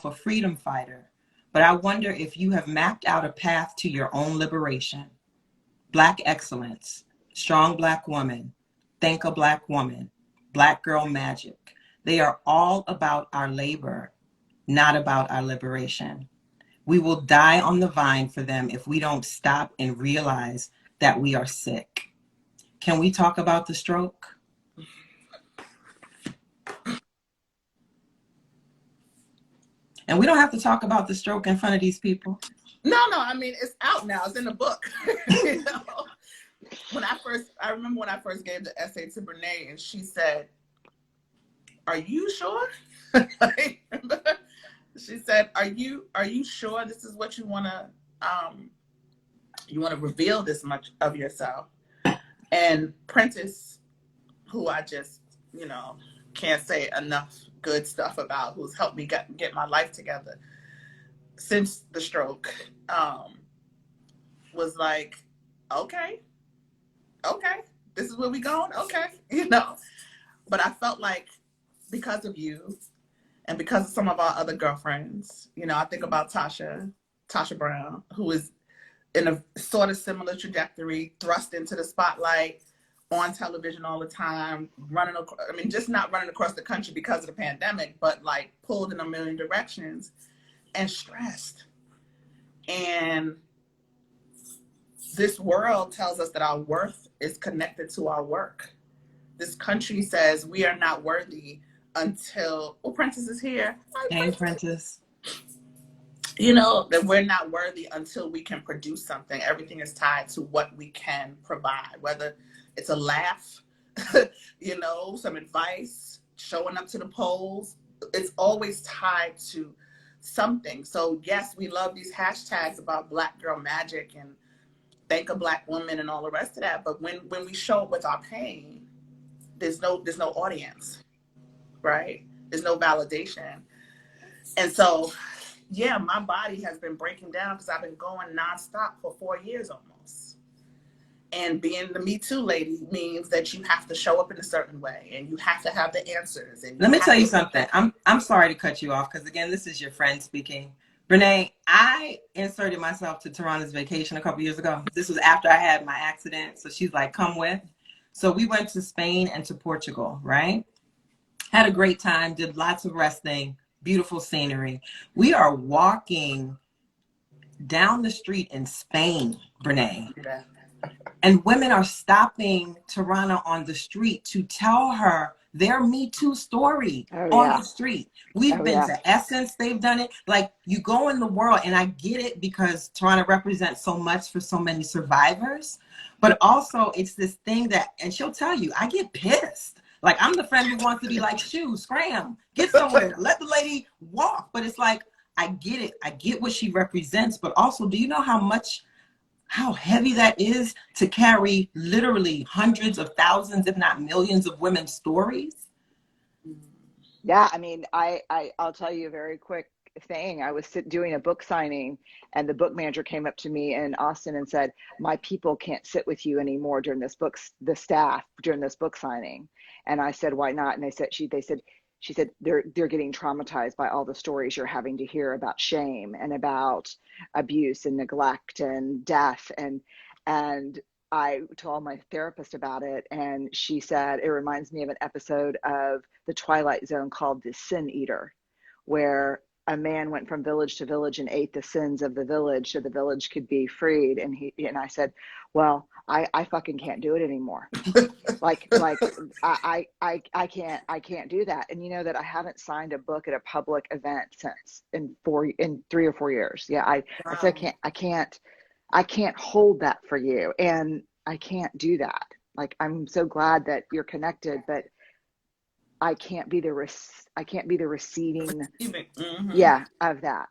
a freedom fighter, but I wonder if you have mapped out a path to your own liberation. Black excellence, strong Black woman, think a Black woman, Black girl magic. They are all about our labor, not about our liberation. We will die on the vine for them if we don't stop and realize that we are sick. Can we talk about the stroke? And we don't have to talk about the stroke in front of these people. No, I mean, it's out now. It's in the book. You know? I remember when I first gave the essay to Brené, and she said, "Are you sure?" She said, "Are you sure this is what you want to reveal this much of yourself?" And Prentice, who I just, can't say enough good stuff about, who's helped me get my life together since the stroke, was like, okay, this is where we going, okay, But I felt like because of you and because of some of our other girlfriends, I think about Tasha Brown, who is in a sort of similar trajectory, thrust into the spotlight, on television all the time, just not running across the country because of the pandemic, but like pulled in a million directions and stressed. And this world tells us that our worth is connected to our work. This country says we are not worthy until, Prentice is here. Hey, Prentice. That we're not worthy until we can produce something. Everything is tied to what we can provide, whether it's a laugh, some advice, showing up to the polls. It's always tied to something. So yes, we love these hashtags about Black girl magic and thank a Black woman and all the rest of that. But when we show up with our pain, there's no audience, right? There's no validation. And so, yeah, my body has been breaking down because I've been going nonstop for 4 years almost. And being the Me Too lady means that you have to show up in a certain way and you have to have the answers. And let me tell you something. I'm sorry to cut you off because, again, this is your friend speaking. Brené, I inserted myself to Toronto's vacation a couple years ago. This was after I had my accident. So she's like, come with. So we went to Spain and to Portugal, right? Had a great time, did lots of resting, beautiful scenery. We are walking down the street in Spain, Brené. Yeah. And women are stopping Toronto on the street to tell her their Me Too story on the street. We've been to Essence, they've done it. Like, you go in the world, and I get it because Toronto represents so much for so many survivors. But also, it's this thing that, and she'll tell you, I get pissed. Like, I'm the friend who wants to be like, shoo, scram, get somewhere, let the lady walk. But it's like, I get it. I get what she represents. But also, do you know how heavy that is to carry literally hundreds of thousands, if not millions of women's stories? Yeah, I mean, I'll tell you a very quick thing. I was doing a book signing, and the book manager came up to me in Austin and said, my people can't sit with you anymore during this book, the staff during this book signing. And I said, why not? And they said, she said, they're getting traumatized by all the stories you're having to hear about shame and about abuse and neglect and death. And I told my therapist about it, and she said, it reminds me of an episode of The Twilight Zone called The Sin Eater, where a man went from village to village and ate the sins of the village so the village could be freed. And I said, well, I fucking can't do it anymore. like I can't do that. And you know that I haven't signed a book at a public event since in 3 or 4 years. Yeah. I said, I can't hold that for you. And I can't do that. Like, I'm so glad that you're connected, but I can't be the receiving of that.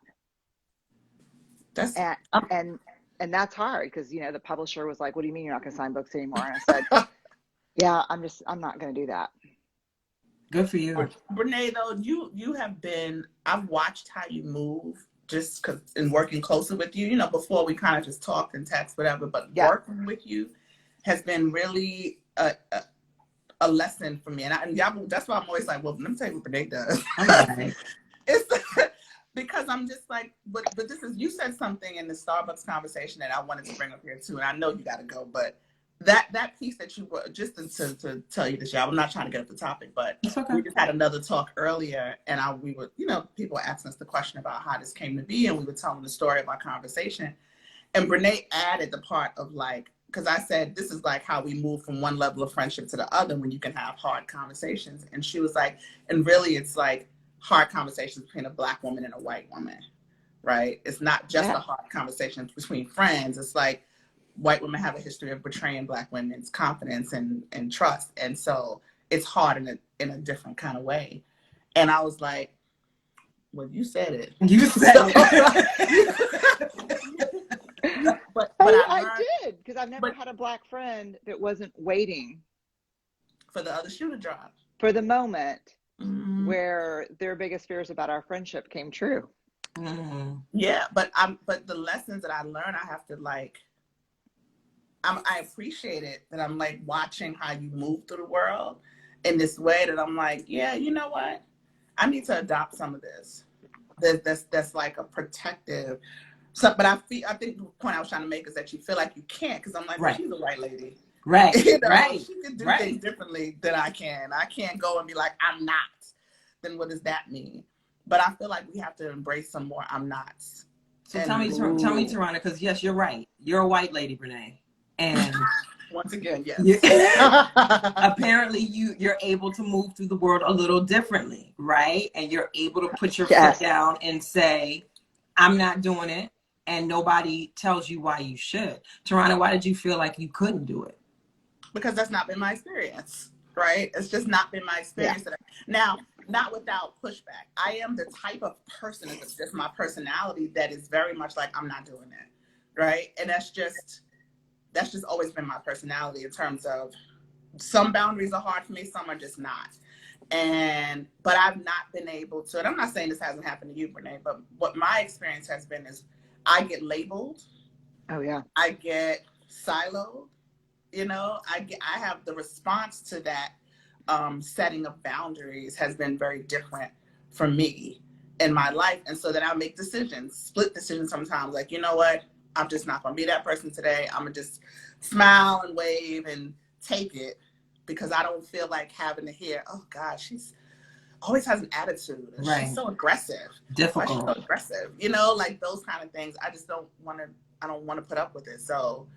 And that's hard because, the publisher was like, what do you mean you're not going to sign books anymore? And I said, yeah, I'm not going to do that. Good for you. Brené, though, you have been, I've watched how you move just because in working closer with you, before we kind of just talked and text, whatever, but working with you has been really a lesson for me. And that's why I'm always like, well, let me tell you what Brené does. Okay. It's because because I'm just like, but this is, you said something in the Starbucks conversation that I wanted to bring up here too, and I know you got to go, but that piece that you were, just to tell you this, y'all, I'm not trying to get off the topic, but we just had another talk earlier, and we were, you know, people were asking us the question about how this came to be, and we were telling the story of our conversation, and Brené added the part of like, because I said, this is like how we move from one level of friendship to the other when you can have hard conversations. And she was like, and really it's like hard conversations between a Black woman and a white woman, right? It's not just a hard conversation between friends. It's like white women have a history of betraying Black women's confidence and trust. And so it's hard in a different kind of way. And I was like, well, you said it. You said it. But I did, because I've never had a Black friend that wasn't waiting for the other shoe to drop, for the moment where their biggest fears about our friendship came true. Yeah, but the lessons that I learned, I have to like, I appreciate it that I'm like watching how you move through the world in this way that I'm like, yeah, you know what, I need to adopt some of this. That's like a protective. So, but I think the point I was trying to make is that you feel like you can't, because I'm like, well, she's a white lady. Right. You know, right. She can do things differently than I can. I can't go and be like, I'm not. Then what does that mean? But I feel like we have to embrace some more I'm nots. So tell me, Tarana, because yes, you're right. You're a white lady, Brené. And once again, yes. Apparently you're able to move through the world a little differently, right? And you're able to put your foot down and say, I'm not doing it. And nobody tells you why you should. Tarana, why did you feel like you couldn't do it? Because that's not been my experience, right? It's just not been my experience. Yeah. Now, not without pushback. I am the type of person, it's just my personality, that is very much like, I'm not doing it, right? And that's just always been my personality in terms of some boundaries are hard for me, some are just not. But I've not been able to, and I'm not saying this hasn't happened to you, Brené, but what my experience has been is I get labeled. Oh yeah. I get siloed. You know, I have the response to that setting of boundaries has been very different for me in my life. And so then I make decisions, split decisions sometimes, like, you know what, I'm just not going to be that person today. I'm going to just smile and wave and take it, because I don't feel like having to hear, oh God, she's always has an attitude. She's so aggressive. Difficult. Why she's so aggressive. You know, like those kind of things. I just don't want to put up with it. So.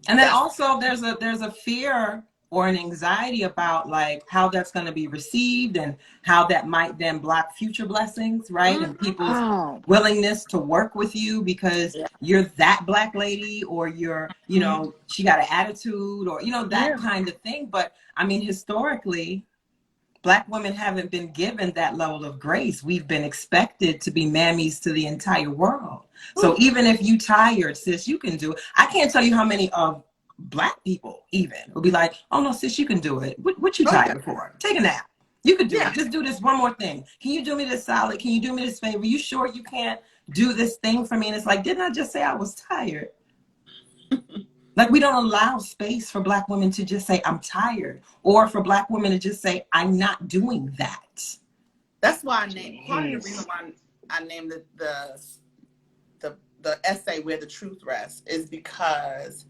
And then also there's a fear or an anxiety about like how that's going to be received and how that might then block future blessings, right? And people's willingness to work with you because you're that Black lady, or you're, you know, she got an attitude, or, you know, that kind of thing. But I mean, historically, Black women haven't been given that level of grace. We've been expected to be mammies to the entire world. So even if you tired, sis, you can do it. I can't tell you how many of Black people even will be like, oh no, sis, you can do it. What you tired for? Take a nap. You can do it. Just do this one more thing. Can you do me this solid? Can you do me this favor? You sure you can't do this thing for me? And it's like, didn't I just say I was tired? Like, we don't allow space for Black women to just say, I'm tired, or for Black women to just say, I'm not doing that. That's why I named, part of the reason why I named the essay Where the Truth Rests is because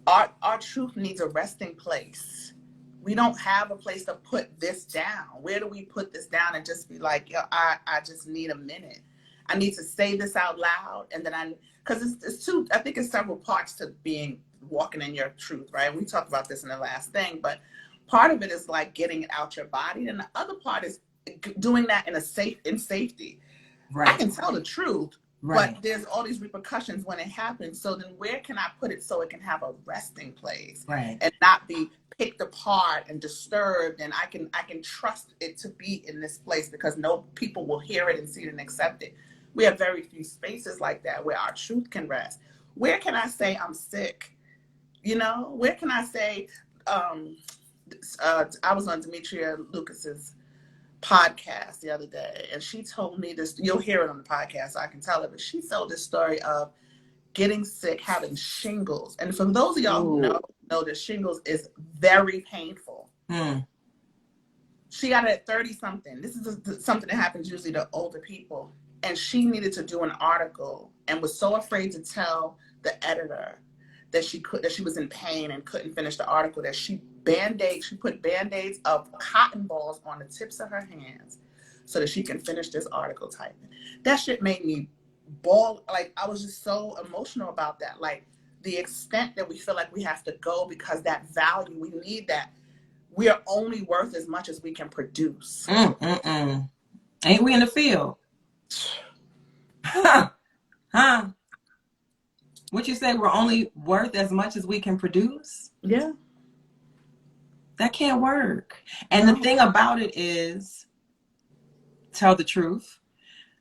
our truth needs a resting place. We don't have a place to put this down. Where do we put this down and just be like, yo, I just need a minute. I need to say this out loud. And then because it's two, I think it's several parts to walking in your truth, right? We talked about this in the last thing, but part of it is like getting it out your body. And the other part is doing that in safety. Right. I can tell the truth, but there's all these repercussions when it happens. So then where can I put it so it can have a resting place and not be picked apart and disturbed, and I can trust it to be in this place because no people will hear it and see it and accept it. We have very few spaces like that where our truth can rest. Where can I say I'm sick? You know, where can I say, I was on Demetria Lucas's podcast the other day, and she told me this, you'll hear it on the podcast, so I can tell it, but she told this story of getting sick, having shingles. And for those of y'all who know that shingles is very painful. she got it at 30 something. This is something that happens usually to older people. And she needed to do an article and was so afraid to tell the editor that she was in pain and couldn't finish the article, that she put band-aids of cotton balls on the tips of her hands so that she can finish this article typing. That shit made me bawl. Like, I was just so emotional about that. Like, the extent that we feel like we have to go because that value, we need that. We are only worth as much as we can produce. Ain't we in the field? Huh? What you say? We're only worth as much as we can produce? Yeah. That can't work. And the thing about it is, tell the truth.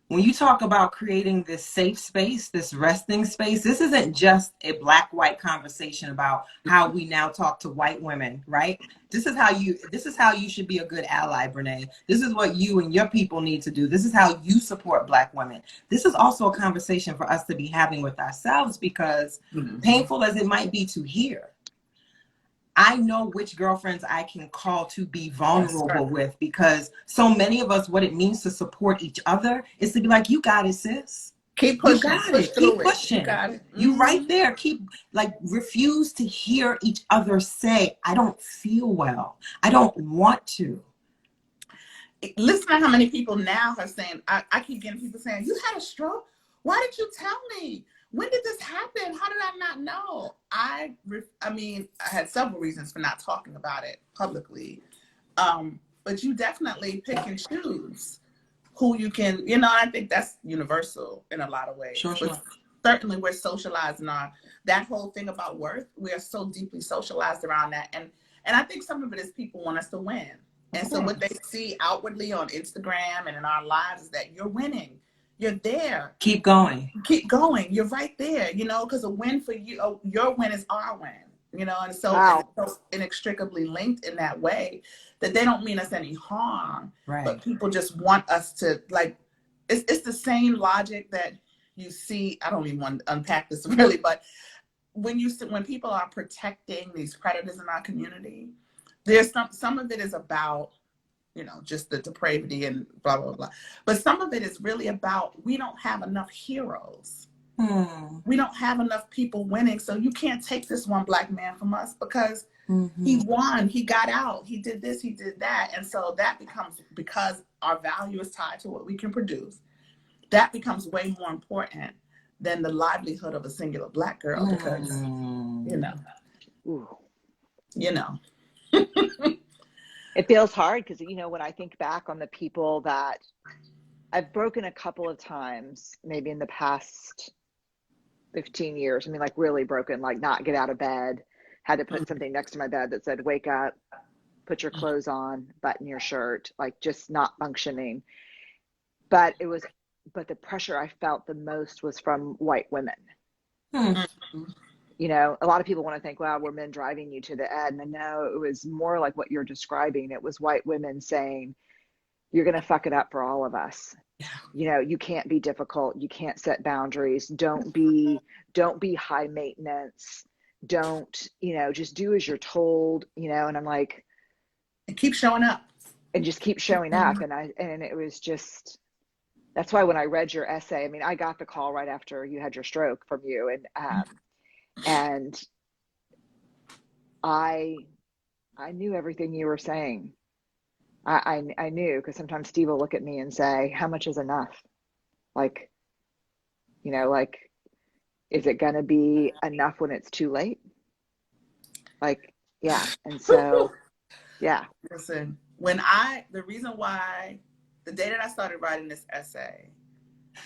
When you talk about creating this safe space, this resting space, this isn't just a black-white conversation about how we now talk to white women, right? This is how you should be a good ally, Brené. This is what you and your people need to do. This is how you support Black women. This is also a conversation for us to be having with ourselves, because painful as it might be to hear, I know which girlfriends I can call to be vulnerable with, because so many of us, what it means to support each other is to be like, you got it, sis. Keep pushing. You got it. Keep pushing. You got it. You right there. Keep, like, refuse to hear each other say, I don't feel well. I don't want to. Listen to how many people now are saying, I keep getting people saying, you had a stroke? Why did you tell me? When did this happen? How did I not know? I mean, I had several reasons for not talking about it publicly. But you definitely pick and choose who you can, you know, I think that's universal in a lot of ways. Sure. But certainly we're socialized in that whole thing about worth. We are so deeply socialized around that. And I think some of it is people want us to win. And so what they see outwardly on Instagram and in our lives is that you're winning. You're there. Keep going. Keep going. You're right there, you know, because a win for you, your win is our win, you know, and so, wow. It's so inextricably linked in that way that they don't mean us any harm, right. But people just want us to, like, it's the same logic that you see. I don't even want to unpack this really, but when people are protecting these predators in our community, there's some of it is about, you know, just the depravity and blah, blah, blah. But some of it is really about, we don't have enough heroes. We don't have enough people winning. So you can't take this one Black man from us because he won, he got out, he did this, he did that. And so that becomes, because our value is tied to what we can produce, that becomes way more important than the livelihood of a singular Black girl, because, you know, you know. It feels hard because, you know, when I think back on the people that I've broken a couple of times, maybe in the past 15 years, I mean, like really broken, like not get out of bed, had to put something next to my bed that said, wake up, put your clothes on, button your shirt, like just not functioning. But the pressure I felt the most was from white women. You know, a lot of people want to think, wow, were men driving you to the end? And no, it was more like what you're describing. It was white women saying, you're going to fuck it up for all of us. You know, you can't be difficult. You can't set boundaries. Don't be high maintenance. Don't, you know, just do as you're told, you know. And I'm like, and keep showing up. And just keep showing up. And it was just, that's why when I read your essay, I mean, I got the call right after you had your stroke from you. And I knew everything you were saying. I knew, because sometimes Steve will look at me and say, how much is enough? Like, you know, like, is it going to be enough when it's too late? Like, yeah. And so, yeah. Listen, the reason why, the day that I started writing this essay,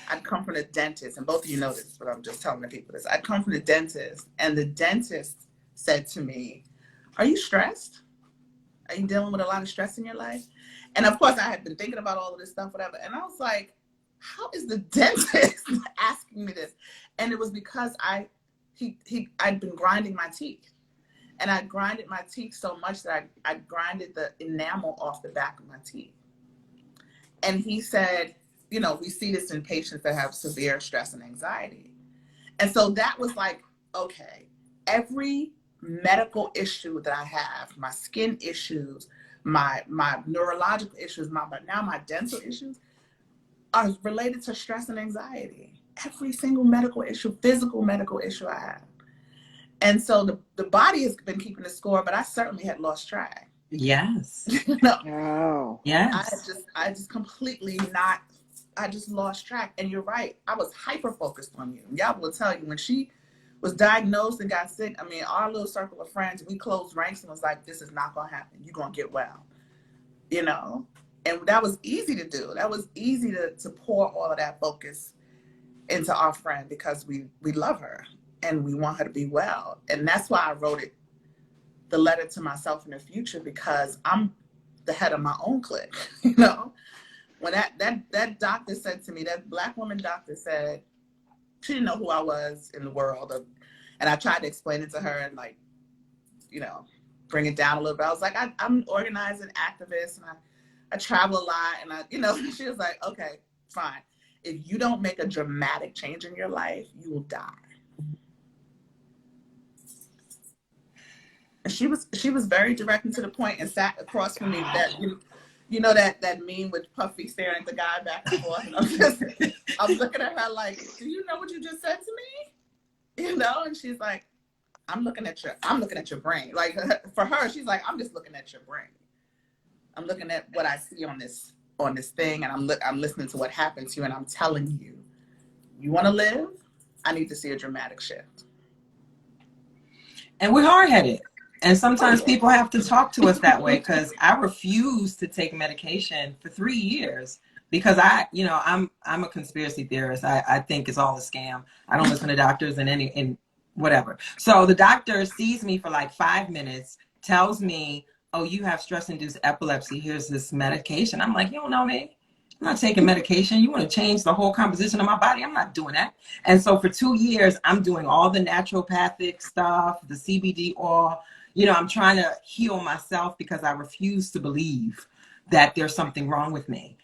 I'd come from a dentist, and both of you know this, but I'm just telling the people this. I'd come from the dentist, and the dentist said to me, are you stressed? Are you dealing with a lot of stress in your life? And of course, I had been thinking about all of this stuff, whatever. And I was like, how is the dentist asking me this? And it was because I'd been grinding my teeth. And I grinded my teeth so much that I grinded the enamel off the back of my teeth. And he said, you know, we see this in patients that have severe stress and anxiety. And so that was like, okay, every medical issue that I have, my skin issues, my neurological issues, now my dental issues are related to stress and anxiety. Every single medical issue, physical medical issue I have. And so the body has been keeping the score, but I certainly had lost track. Yes. You know? Oh. Yes. I just completely I just lost track. And you're right. I was hyper focused on you. Y'all will tell you when she was diagnosed and got sick, I mean, our little circle of friends, we closed ranks and was like, this is not going to happen. You're going to get well, you know? And that was easy to do. That was easy to pour all of that focus into our friend because we love her and we want her to be well. And that's why I wrote the letter to myself in the future, because I'm the head of my own clique, you know? When that doctor said to me, that Black woman doctor said, she didn't know who I was in the world. And I tried to explain it to her and, like, you know, bring it down a little bit. I was like, I'm an organizing activist and I travel a lot. And you know, she was like, okay, fine. If you don't make a dramatic change in your life, you will die. And she was very direct and to the point and sat across from me. That you know that meme with Puffy staring at the guy back and forth. And I'm looking at her like, do you know what you just said to me? You know, and she's like, I'm looking at your brain. Like, for her, she's like, I'm just looking at your brain. I'm looking at what I see on this thing, and I'm listening to what happened to you, and I'm telling you, you want to live? I need to see a dramatic shift. And we're hard-headed. And sometimes people have to talk to us that way, because I refused to take medication for 3 years because I'm a conspiracy theorist. I think it's all a scam. I don't listen to doctors and whatever. So the doctor sees me for like 5 minutes, tells me, oh, you have stress-induced epilepsy. Here's this medication. I'm like, you don't know me. I'm not taking medication. You want to change the whole composition of my body? I'm not doing that. And so for 2 years, I'm doing all the naturopathic stuff, the CBD oil. You know, I'm trying to heal myself because I refuse to believe that there's something wrong with me,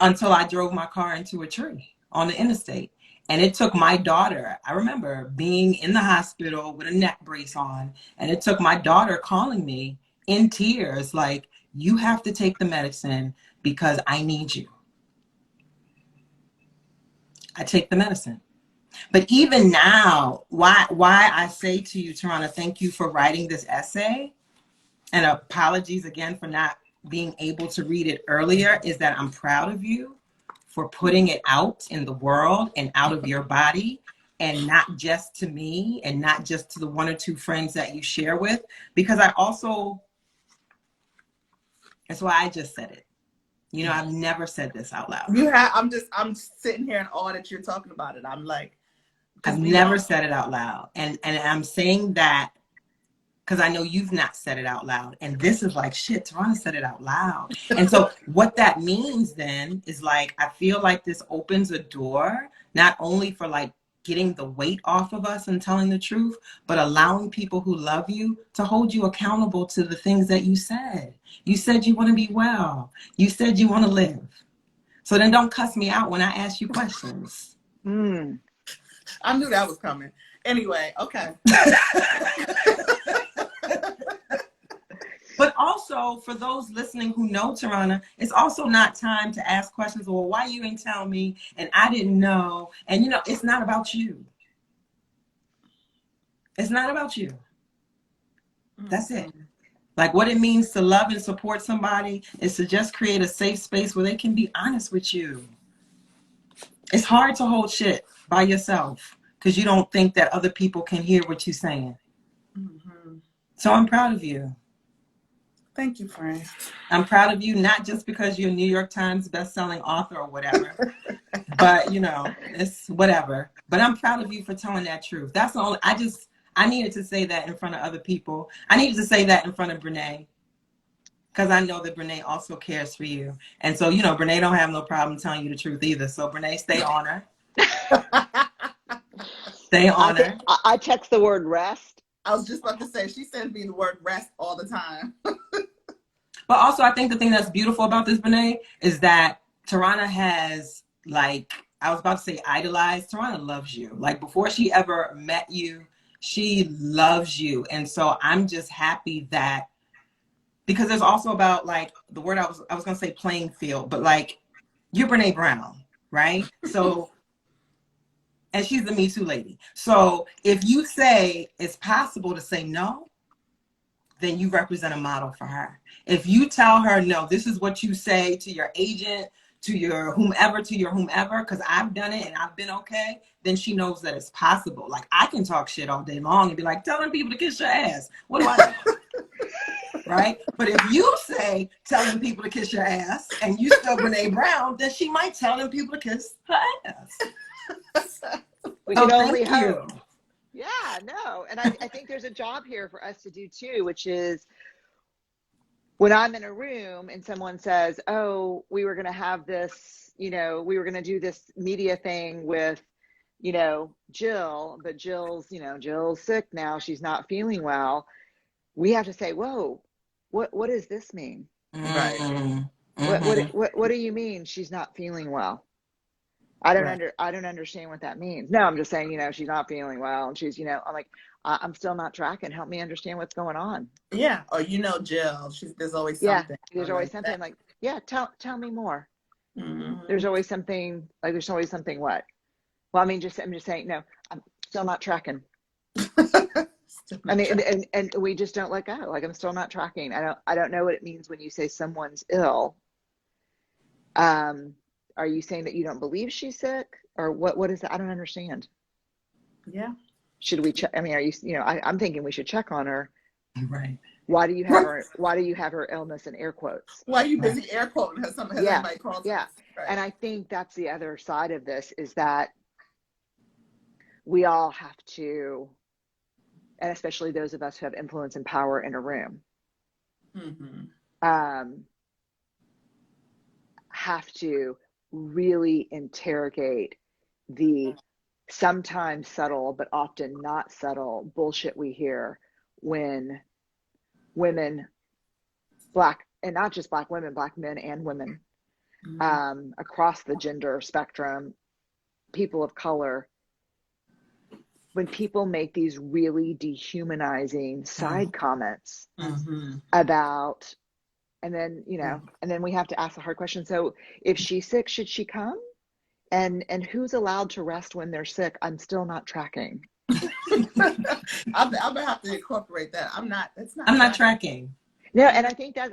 until I drove my car into a tree on the interstate. And it took my daughter, I remember being in the hospital with a neck brace on, and it took my daughter calling me in tears, like, you have to take the medicine because I need you. I take the medicine. But even now, why I say to you, Tarana, thank you for writing this essay, and apologies again for not being able to read it earlier, is that I'm proud of you for putting it out in the world and out of your body, and not just to me and not just to the 1 or 2 friends that you share with, because that's why I just said it. You know, I've never said this out loud. I'm sitting here in awe that you're talking about it. I'm like, I've never said it out loud. And I'm saying that because I know you've not said it out loud. And this is like, shit, Tarana said it out loud. And so what that means then is, like, I feel like this opens a door, not only for like getting the weight off of us and telling the truth, but allowing people who love you to hold you accountable to the things that you said. You said you want to be well. You said you want to live. So then don't cuss me out when I ask you questions. I knew that was coming. Anyway, okay. But also, for those listening who know Tarana, it's also not time to ask questions, well, why you ain't tell me, and I didn't know. And, you know, it's not about you. It's not about you. That's it. Like, what it means to love and support somebody is to just create a safe space where they can be honest with you. It's hard to hold shit by yourself because you don't think that other people can hear what you're saying. So I'm proud of you. Thank you, friend. I'm proud of you, not just because you're a New York Times bestselling author or whatever, but, you know, it's whatever. But I'm proud of you for telling that truth. That's the only, I needed to say that in front of other people. I needed to say that in front of Brené, because I know that Brené also cares for you. And so, you know, Brené don't have no problem telling you the truth either. So Brené, stay on her. Stay on her. I text the word rest. I was just about to say, she sends me the word rest all the time. But also, I think the thing that's beautiful about this, Brené, is that Tarana has, like, I was about to say idolized. Tarana loves you. Like, before she ever met you, she loves you. And so I'm just happy that because there's also about like the word I was going to say playing field, but like you're Brené Brown, right? So, and she's the Me Too lady. So if you say it's possible to say no, then you represent a model for her. If you tell her, no, this is what you say to your agent, to your whomever, because I've done it and I've been okay, then she knows that it's possible. Like I can talk shit all day long and be like, telling people to kiss your ass. What do I do? Right? But if you say telling people to kiss your ass and you still Brené Brown, then she might tell them people to kiss her ass. We can only thank you. hope. Yeah, no. And I think there's a job here for us to do too, which is when I'm in a room and someone says, oh, we were going to have this, we were going to do this media thing with, Jill, but Jill's sick now. She's not feeling well. We have to say, whoa, what does this mean? Right. Mm-hmm. What do you mean she's not feeling well? I don't understand what that means. No, I'm just saying, she's not feeling well. And she's, I'm like, I'm still not tracking. Help me understand what's going on. Yeah. Or, Jill, there's always something. Yeah, there's always something like, yeah, tell me more. Mm-hmm. There's always something what? Well, I'm just saying, no, I'm still not tracking. And we just don't let go. Like, I'm still not tracking. I don't know what it means when you say someone's ill. Are you saying that you don't believe she's sick, or what is that? I don't understand. Yeah. Should we check? I mean, are you, I'm thinking we should check on her. Right. Why do you have her illness in air quotes? Why are you busy air quoting? Has anybody called? Yeah. Right. And I think that's the other side of this is that we all have to, and especially those of us who have influence and power in a room, have to really interrogate the sometimes subtle but often not subtle bullshit we hear when women, Black, and not just Black women, Black men and women, across the gender spectrum, people of color, when people make these really dehumanizing side comments about, and then, and then we have to ask the hard question. So if she's sick, should she come? And who's allowed to rest when they're sick? I'm still not tracking. I'm gonna have to incorporate that. I'm not tracking. No, and I think you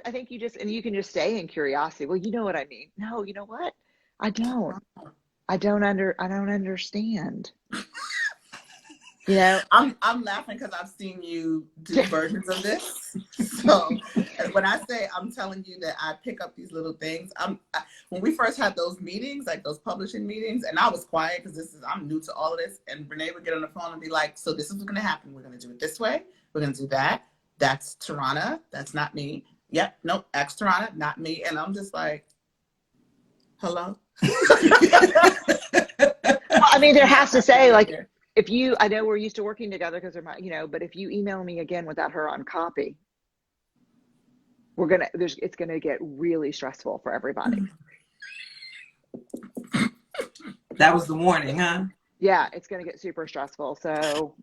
can just stay in curiosity. Well, you know what I mean? No, you know what? I don't understand. I'm laughing because I've seen you do versions of this. So when I say I'm telling you that I pick up these little things, when we first had those meetings, like those publishing meetings, and I was quiet because I'm new to all of this, and Brené would get on the phone and be like, so this is what's going to happen. We're going to do it this way. We're going to do that. That's Tarana. That's not me. Yep. Nope. Ex Tarana, not me. And I'm just like, hello. Well, I mean, there has to say, like, I know we're used to working together because they're my, but if you email me again without her on copy, it's gonna get really stressful for everybody. That was the warning, huh? Yeah, it's gonna get super stressful. So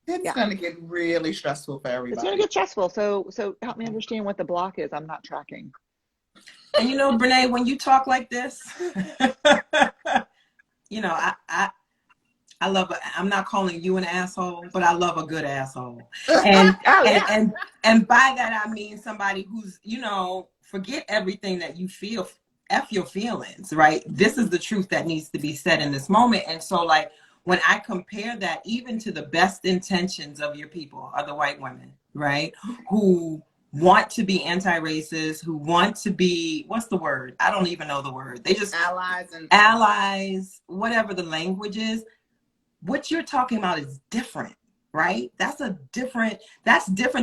it's gonna get really stressful for everybody. It's gonna get stressful. So help me understand what the block is. I'm not tracking. And Brené, when you talk like this, I love I'm not calling you an asshole, but I love a good asshole. And and by that I mean somebody who's, forget everything that you feel, F your feelings, right? This is the truth that needs to be said in this moment. And so like when I compare that even to the best intentions of your people, other white women, right? Who want to be anti-racist, who want to be, what's the word? I don't even know the word. They just allies, whatever the language is. What you're talking about is different, right? That's different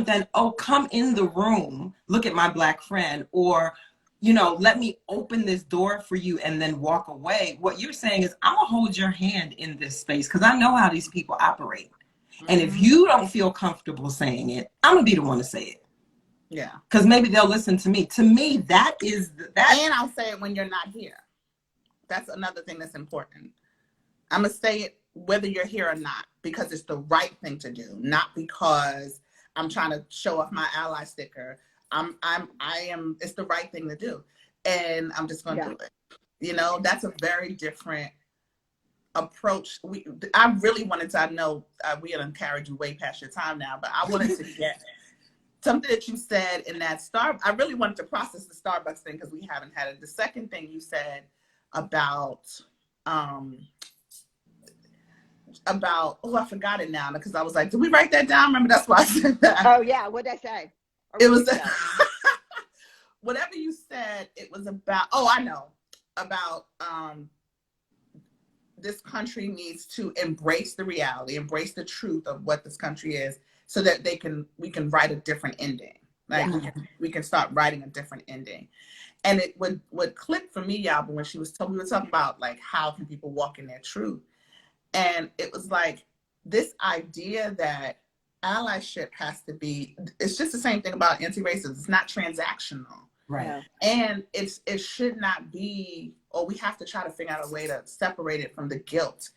than, oh, come in the room, look at my Black friend, or, let me open this door for you and then walk away. What you're saying is, I'm gonna hold your hand in this space because I know how these people operate. And if you don't feel comfortable saying it, I'm gonna be the one to say it. Yeah. Because maybe they'll listen to me. To me, that is that. And I'll say it when you're not here. That's another thing that's important. I'm gonna say it whether you're here or not, because it's the right thing to do, not because I'm trying to show off my ally sticker. it's the right thing to do. And I'm just going to do it. You know, that's a very different approach. I really wanted to, I know we had carried you way past your time now, but I wanted to get something that you said in that I really wanted to process the Starbucks thing because we haven't had it. The second thing you said about, oh, I forgot it now because I was like, did we write that down? Remember, that's why I said that. Oh yeah, what did I say? It was whatever you said. It was about, oh, I know, about this country needs to embrace the reality, embrace the truth of what this country is, so that we can write a different ending. Like we can start writing a different ending. And it would click for me, y'all, but when we were talking about like how can people walk in their truth. And it was like this idea that allyship has to be, it's just the same thing about anti-racism. It's not transactional. Right. And it should not be, or we have to try to figure out a way to separate it from the guilt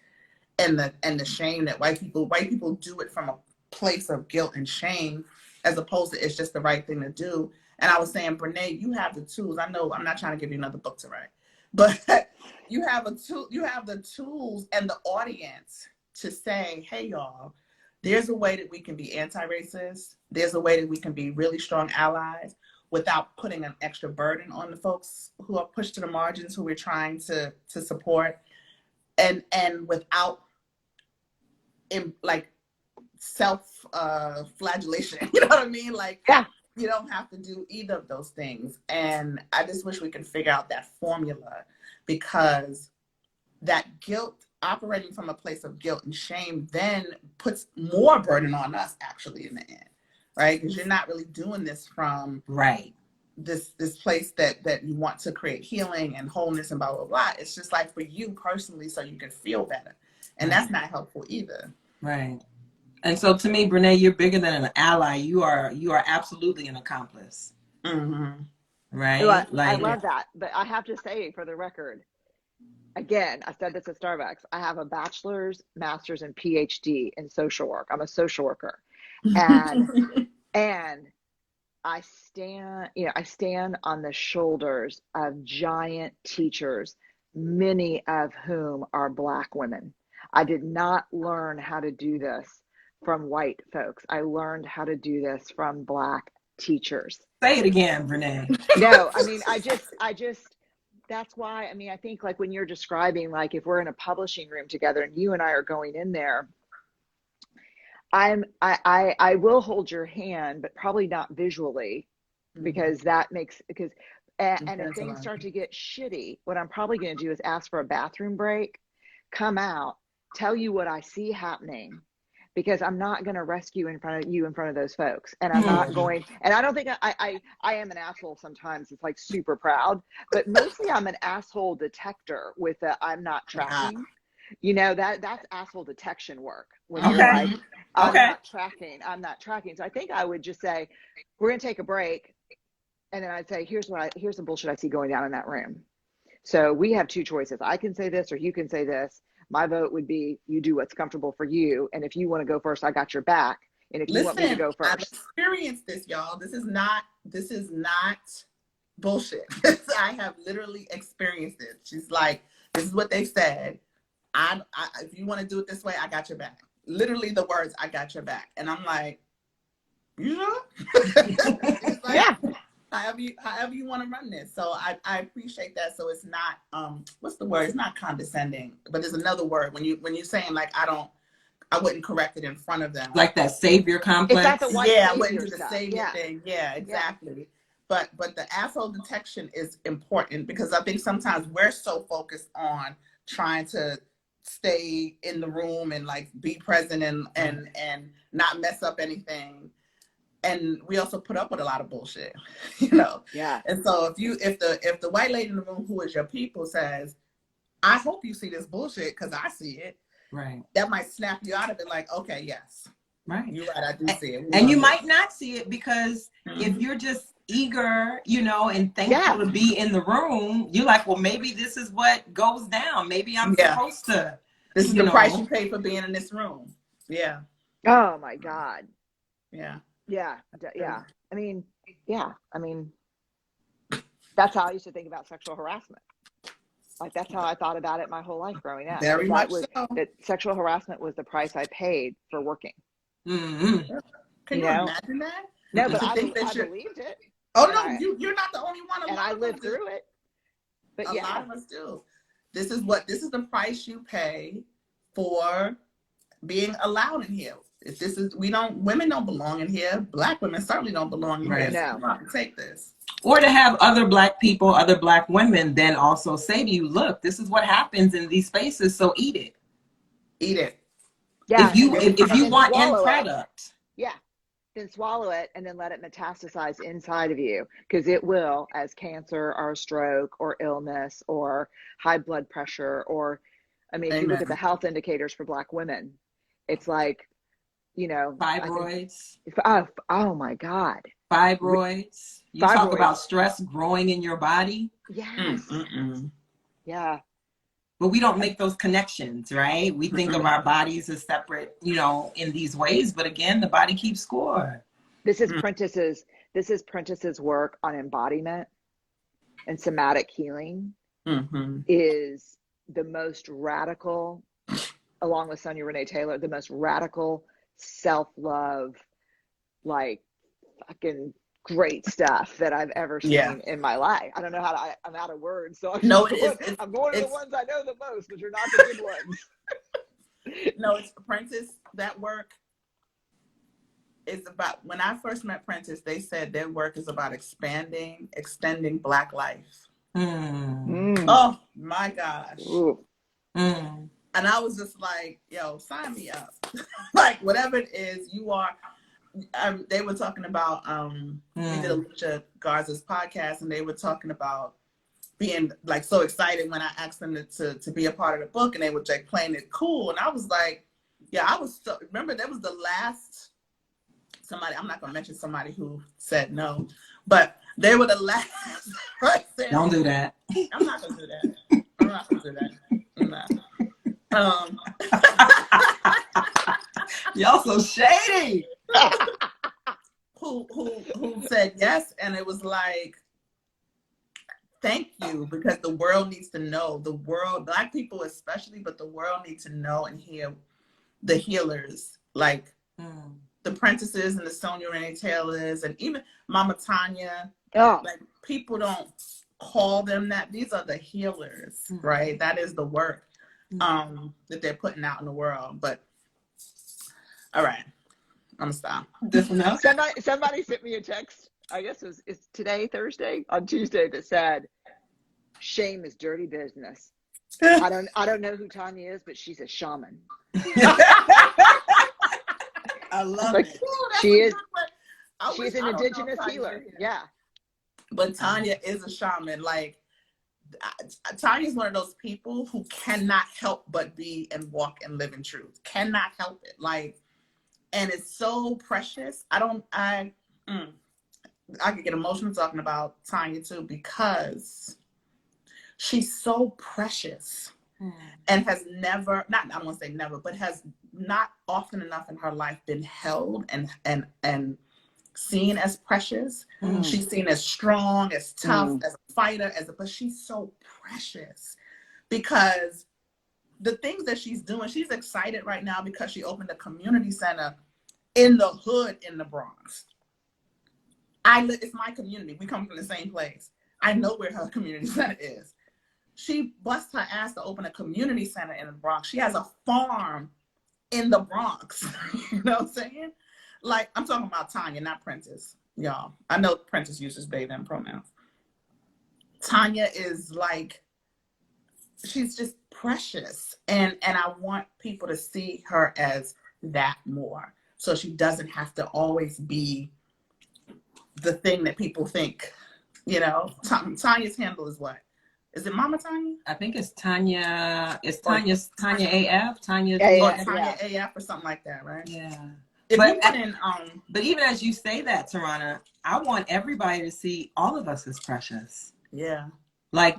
and the shame that white people do it from a place of guilt and shame, as opposed to it's just the right thing to do. And I was saying, Brené, you have the tools. I know I'm not trying to give you another book to write, but you have the tools and the audience to say, hey, y'all, there's a way that we can be anti-racist. There's a way that we can be really strong allies without putting an extra burden on the folks who are pushed to the margins, who we're trying to support, and without like self-flagellation. You know what I mean? Like, you don't have to do either of those things. And I just wish we could figure out that formula, because that guilt, operating from a place of guilt and shame, then puts more burden on us actually in the end, right? Because you're not really doing this from this place that you want to create healing and wholeness and blah, blah, blah. It's just like for you personally, so you can feel better. And that's not helpful either. Right. And so to me, Brené, you're bigger than an ally. You are absolutely an accomplice. Mm-hmm. Right? Well, I love that. But I have to say, for the record, again, I said this at Starbucks, I have a bachelor's, master's, and PhD in social work. I'm a social worker. And and I stand on the shoulders of giant teachers, many of whom are Black women. I did not learn how to do this from white folks. I learned how to do this from Black teachers. Say it again, Brené. No, I mean, I just, that's why, I mean, I think like when you're describing, like if we're in a publishing room together and you and I are going in there, I will hold your hand, but probably not visually, because and if things start to get shitty, what I'm probably going to do is ask for a bathroom break, come out, tell you what I see happening, because I'm not going to rescue in front of those folks. And I'm not going, and I don't think I am an asshole sometimes. It's like super proud, but mostly I'm an asshole detector with I'm not tracking. You know, that's asshole detection work. When you're like, I'm not tracking. So I think I would just say, we're going to take a break. And then I'd say, here's the bullshit I see going down in that room. So we have two choices. I can say this, or you can say this. My vote would be, you do what's comfortable for you. And if you want to go first, I got your back. And if you want me to go first. I've experienced this, y'all. This is not bullshit. I have literally experienced it. She's like, this is what they said. If you want to do it this way, I got your back. Literally the words, I got your back. And I'm like, you sure? It's like, however you want to run this. So I appreciate that. So it's not what's the word? It's not condescending, but there's another word when you're saying like I wouldn't correct it in front of them. Like that savior complex. It's not the white I wouldn't do the savior thing. Yeah, exactly. Yeah. But the asshole detection is important, because I think sometimes we're so focused on trying to stay in the room and like be present and not mess up anything. And we also put up with a lot of bullshit, you know? Yeah. And so if the white lady in the room who is your people says, I hope you see this bullshit because I see it. Right. That might snap you out of it like, okay, yes. Right. You're right, I do see it. And you might not see it because if you're just eager, you know, and thankful to be in the room, you're like, well, maybe this is what goes down. Maybe I'm supposed to. This is the price you pay for being in this room. Yeah. Oh my God. Yeah. Yeah. Yeah. I mean, Yeah, I mean, that's how I used to think about sexual harassment. Like, that's how I thought about it my whole life growing up. Very much so. That sexual harassment was the price I paid for working. Mm-hmm. Can you imagine that? No, but I believed it. Oh, no, you're not the only one. And I lived through it. But a lot of us do. This is the price you pay for being allowed in here. If this is, women don't belong in here. Black women certainly don't belong in here. No. So you take this. Or to have other Black people, other Black women then also say to you, look, this is what happens in these spaces, so eat it. Eat it. Yeah. If you want end product. Yeah. Then swallow it and then let it metastasize inside of you, because it will, as cancer or stroke or illness or high blood pressure, or, I mean, if you look at the health indicators for Black women, it's like, fibroids. Oh my God. Fibroids. You talk about stress growing in your body. Yes. Yeah. But we don't make those connections, right? We think of our bodies as separate, in these ways. But again, the body keeps score. This is Prentice's work on embodiment and somatic healing is the most radical, along with Sonia Renee Taylor, the most radical self-love, like fucking great stuff that I've ever seen in my life. I don't know I'm out of words. So I'm going to the ones I know the most, which are not the good ones. No, it's Prentice. That work is about, when I first met Prentice, they said their work is about extending Black life. Oh my gosh. And I was just like, yo, sign me up. Like, whatever it is, you are. They were talking about, we did Alicia Garza's podcast, and they were talking about being like so excited when I asked them to be a part of the book, and they were like playing it cool. And I was like, yeah, I was so, remember that was the last, I'm not going to mention somebody who said no, but they were the last person. Don't do that. I'm not going to do that. I'm not going to do that. I'm not. Y'all so shady. Who said yes, and it was like, thank you, because the world needs to know. The world, Black people especially, but the world needs to know and hear the healers, like the Prentices and the Sonia Renee Taylors, and even Mama Tanya. Like, people don't call them that. These are the healers, right? That is the work that they're putting out in the world. But all right, I'm gonna stop. This enough? Somebody sent me a text, I guess it's today, Thursday, on Tuesday, that said, shame is dirty business. I don't know who Tanya is, but she's a shaman. I love it. She's an indigenous healer. Yeah. But Tanya is a shaman. Like, Tanya's one of those people who cannot help but be and walk and live in truth. Cannot help it. Like, and it's so precious. I could get emotional talking about Tanya too, because she's so precious and has never, I don't want to say never, but has not often enough in her life been held and seen as precious. She's seen as strong, as tough, as a fighter, but she's so precious because the things that she's doing, she's excited right now because she opened a community center in the hood in the Bronx. It's my community. We come from the same place. I know where her community center is. She busts her ass to open a community center in the Bronx. She has a farm in the Bronx. You know what I'm saying? Like, I'm talking about Tanya, not Prentice, y'all. I know Prentice uses they, them pronouns. Tanya is like, she's just precious. And I want people to see her as that more. So she doesn't have to always be the thing that people think, Tanya's handle is what? Is it Mama Tanya? I think it's Tanya. It's Tanya AF. Tanya AF or something like that, right? Yeah. But even as you say that, Tarana, I want everybody to see all of us as precious. Yeah. Like,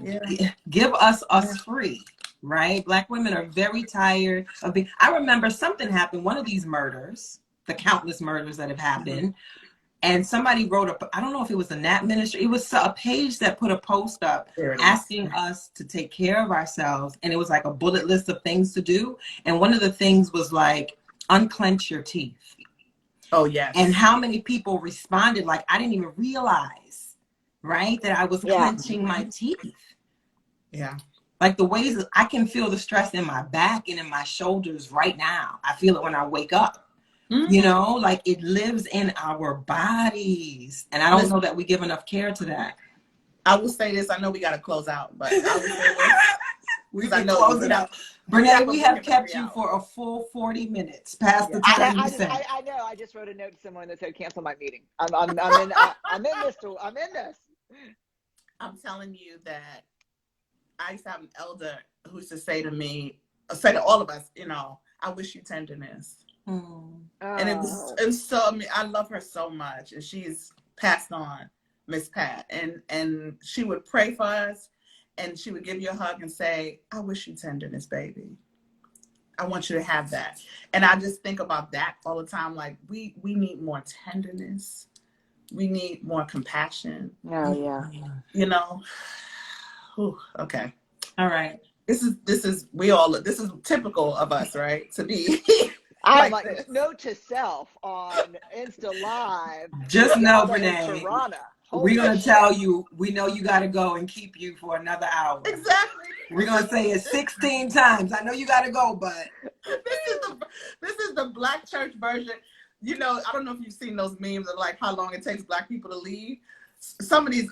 give us free, right? Black women are very tired of being. I remember something happened. One of these murders, the countless murders that have happened, And somebody wrote I don't know if it was the Nat Ministry. It was a page that put a post up asking us to take care of ourselves. And it was like a bullet list of things to do. And one of the things was like, unclench your teeth. Oh, yes. And how many people responded like, I didn't even realize, right, that I was clenching my teeth. Yeah. Like the ways that I can feel the stress in my back and in my shoulders right now. I feel it when I wake up. You know, like it lives in our bodies. And I don't know that we give enough care to that. I will say this. I know we got to close out, but I will say this. We can close it out. Brene, we have kept you for a full 40 minutes past the time you said. I know. I just wrote a note to someone that said, cancel my meeting. I'm in this. I'm telling you that I used to have an elder who used to say to me, say to all of us, you know, I wish you tenderness. And it was so, I mean, I love her so much, and she's passed on, Miss Pat, and she would pray for us, and she would give you a hug and say, I wish you tenderness, baby. I want you to have that. And I just think about that all the time. Like we need more tenderness. We need more compassion. Oh yeah. You know. Whew, okay. All right. This is typical of us, right? To be I'm like note to self on Insta Live. Just know, Brené, we're going to tell you, we know you got to go and keep you for another hour. Exactly. We're going to say it 16 times. I know you got to go, but. This is the Black church version. You know, I don't know if you've seen those memes of like how long it takes Black people to leave. Some of these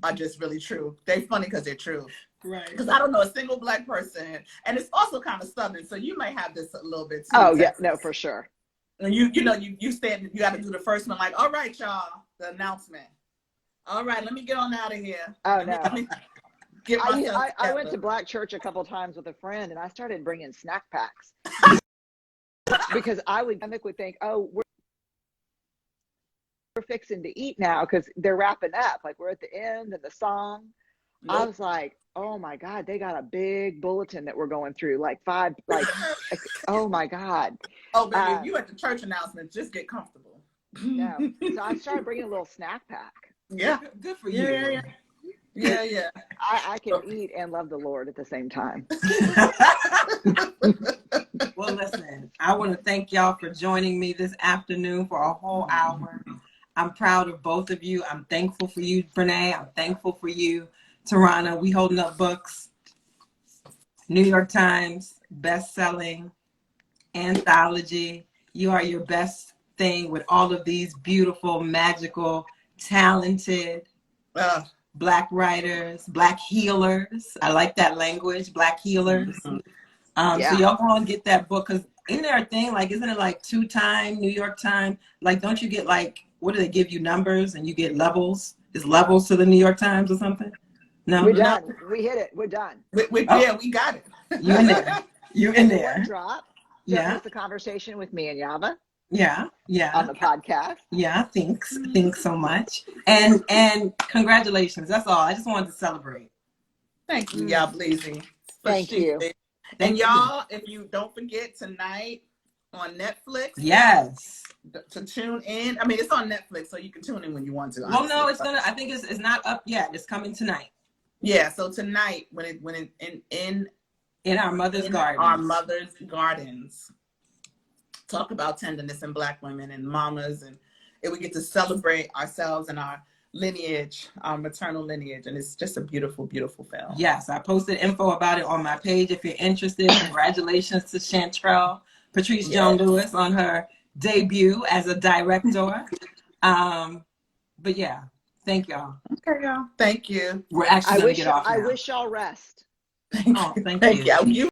are just really true. They're funny because they're true. Right. Because I don't know a single Black person, and it's also kind of stubborn. So you might have this a little bit too. Oh yeah, no, for sure. And you stand, you got to do the first one, like, all right, y'all, the announcement. All right, let me get on out of here. Oh no. I went to together. Black church a couple times with a friend, and I started bringing snack packs because I would think, oh, we're fixing to eat now because they're wrapping up. Like we're at the end of the song. Nope. I was like, oh my God, they got a big bulletin that we're going through, like 5, oh my God. Oh, baby, if you at the church announcement, just get comfortable. No. So I started bringing a little snack pack. Yeah. Good for you. Yeah. I can eat and love the Lord at the same time. Well, listen, I want to thank y'all for joining me this afternoon for a whole hour. I'm proud of both of you. I'm thankful for you, Brené. I'm thankful for you, Tarana. We holding up books. New York Times, best-selling, anthology. You are your best thing with all of these beautiful, magical, talented Black writers, Black healers. I like that language, Black healers. So y'all go and get that book, because isn't there a thing, like, isn't it like 2-time New York Times? Like, don't you get like, what do they give you, numbers, and you get levels? Is levels to the New York Times or something? No? We're done. We hit it. We're done. Yeah, we got it. You in there. You in there. One drop. Don't miss the conversation with me and Yava. Yeah. On the podcast. Yeah, thanks so much. And congratulations. That's all. I just wanted to celebrate. Thank you, y'all, Bleezy. Thank you. And y'all, if you don't forget tonight on Netflix. Yes. To tune in. I mean, it's on Netflix, so you can tune in when you want to. Well, no, I think it's not up yet. It's coming tonight. Yeah, so tonight when it in our mother's gardens. Our mother's gardens. Talk about tenderness in Black women and mamas, and we get to celebrate ourselves and our lineage, our maternal lineage, and it's just a beautiful, beautiful film. Yes, I posted info about it on my page if you're interested. Congratulations to Chantrell Patrice Joan Lewis on her debut as a director. But yeah, thank y'all. Okay, y'all. Thank you. We're actually going to get off now. I wish y'all rest. Thank you. You